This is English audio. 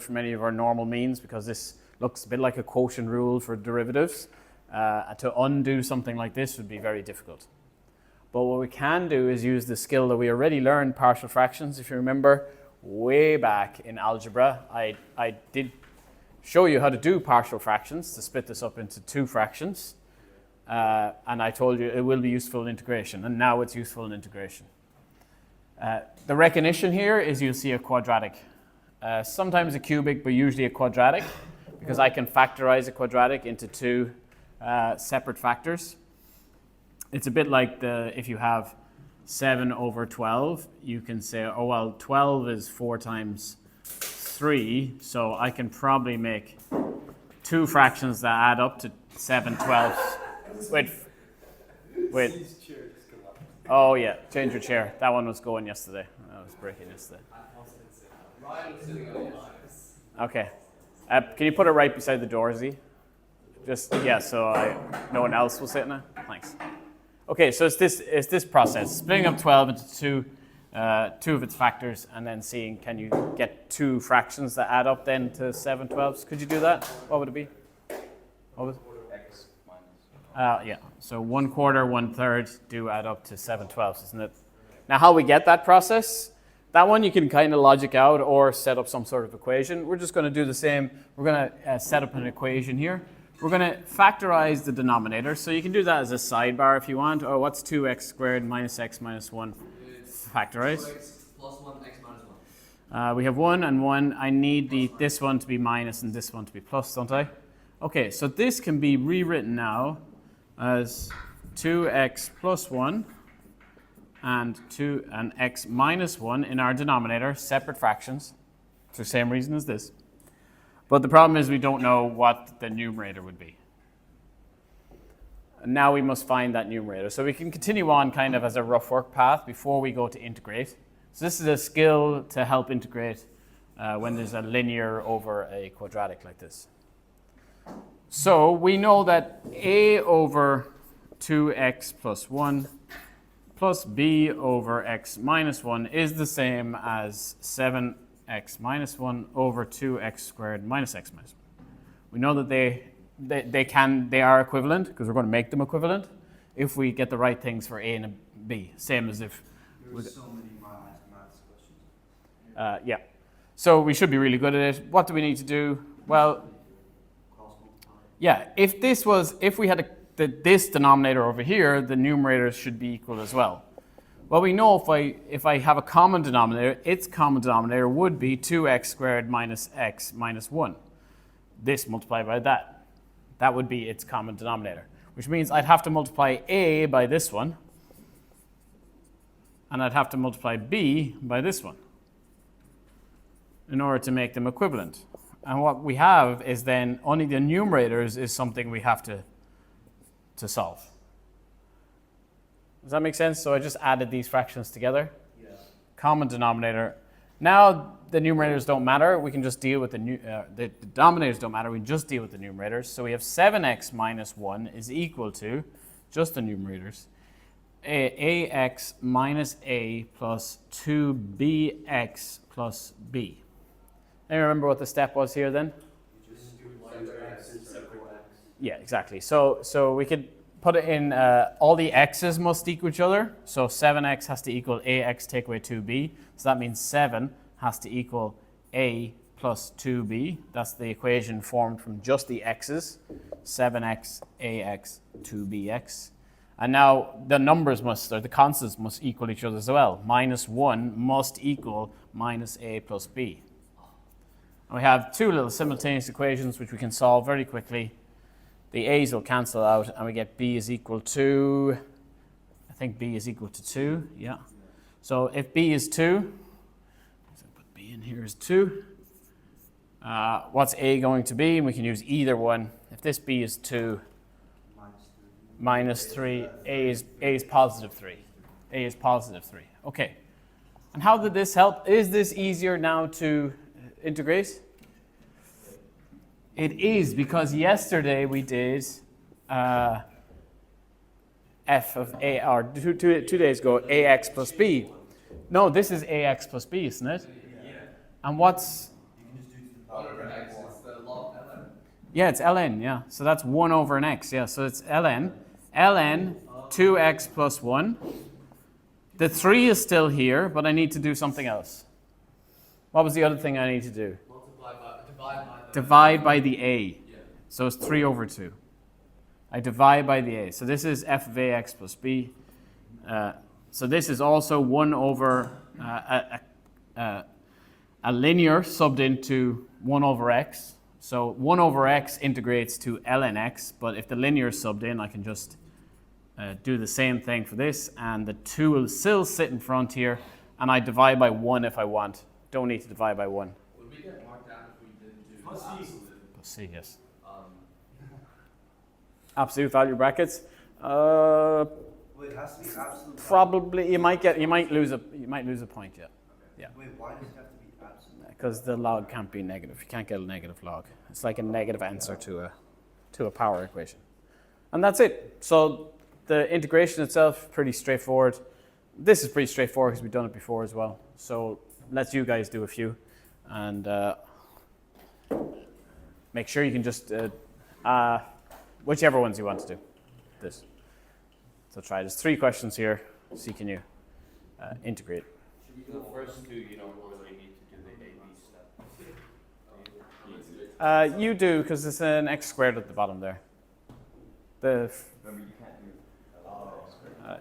for many of our normal means because this looks a bit like a quotient rule for derivatives. To undo something like this would be very difficult. But what we can do is use the skill that we already learned, partial fractions. If you remember, way back in algebra, I did show you how to do partial fractions, to split this up into two fractions. And I told you it will be useful in integration, and now it's useful in integration. The recognition here is you'll see a quadratic. Sometimes a cubic, but usually a quadratic, because I can factorize a quadratic into two separate factors. It's a bit like if you have 7 over 12, you can say, oh, well, 12 is 4 times 3, so I can probably make two fractions that add up to 7/12. Wait. Oh, yeah, change your chair. That one was going yesterday. That was breaking yesterday. Okay. Can you put it right beside the door, Z? So no one else will sit in it. Thanks. Okay, so it's this process, splitting up 12 into two of its factors, and then seeing can you get two fractions that add up then to 7/12. Could you do that? What would it be? What was it? X minus. Yeah. So 1/4, 1/3 do add up to 7/12, isn't it? Now, how we get that process? That one you can kind of logic out or set up some sort of equation. We're just going to do the same. We're going to set up an equation here. We're going to factorize the denominator. So you can do that as a sidebar if you want. Oh, what's 2x squared minus x minus 1? Factorize. 2x plus 1, x minus 1. We have 1 and 1. I need this one to be minus and this one to be plus, don't I? Okay, so this can be rewritten now as 2x plus 1 and x minus 1 in our denominator, separate fractions, for the same reason as this. But the problem is we don't know what the numerator would be. And now we must find that numerator. So we can continue on kind of as a rough work path before we go to integrate. So this is a skill to help integrate when there's a linear over a quadratic like this. So we know that a over 2x plus 1 plus b over x minus 1 is the same as 7x minus 1 over 2x squared minus x minus 1. We know that they are equivalent because we're going to make them equivalent if we get the right things for a and b. Same as if... There's so many maths questions. Yeah. So we should be really good at it. What do we need to do? Well, yeah, if we had this denominator over here, the numerators should be equal as well. Well, we know if I have a common denominator, its common denominator would be 2x squared minus x minus 1. This multiplied by that. That would be its common denominator, which means I'd have to multiply a by this one, and I'd have to multiply b by this one in order to make them equivalent. And what we have is then only the numerators is something we have to solve. Does that make sense? So I just added these fractions together. Yeah. Common denominator. Now the numerators don't matter. We can just deal with the denominators don't matter. We can just deal with the numerators. So we have 7x minus 1 is equal to, just the numerators, ax minus a plus 2bx plus b. Any remember what the step was here then? Just do x and separate x. Yeah, exactly. So we could put it in, all the x's must equal each other. So 7x has to equal ax take away 2b. So that means 7 has to equal a plus 2b. That's the equation formed from just the x's. 7x, ax, 2bx. And now the numbers the constants must equal each other as well. Minus 1 must equal minus a plus b. And we have two little simultaneous equations which we can solve very quickly. The a's will cancel out and we get b is equal to, I think b is equal to 2, yeah. So if b is 2, so put b in here is 2. What's a going to be? And we can use either one. If this b is 2, minus 3, a is positive 3. A is positive 3. Okay. And how did this help? Is this easier now to integrate? It is, because yesterday we did f of a, or two days ago, ax plus b. No, this is ax plus b, isn't it? Yeah. And what's... You can just do to the Yeah, it's ln, yeah. So that's 1 over an x, yeah. So it's ln. ln 2x plus 1. The 3 is still here, but I need to do something else. What was the other thing I need to do? Divide by the a. Yeah. So it's 3 over 2. I divide by the a. So this is f of ax plus b. So this is also 1 over a linear subbed into 1 over x. So 1 over x integrates to ln x, but if the linear is subbed in, I can just do the same thing for this, and the 2 will still sit in front here, and I divide by 1 if I want. Don't need to divide by 1. Would we get marked out if we didn't do absolute? C, yes. Um, Absolute value brackets. Wait, it has to be absolute. Probably you might lose a point, yeah. Yeah. Wait, why does it have to be absolute? Because the log can't be negative. You can't get a negative log. It's like a negative answer to a power equation. And that's it. So the integration itself, pretty straightforward. This is pretty straightforward because we've done it before as well. So let's you guys do a few. And make sure you can just, whichever ones you want to do. This. So try. There's 3 questions here. See can you integrate. Should we do the first 2, you don't really need to do the AB step. You do, because there's an x squared at the bottom there. Remember, you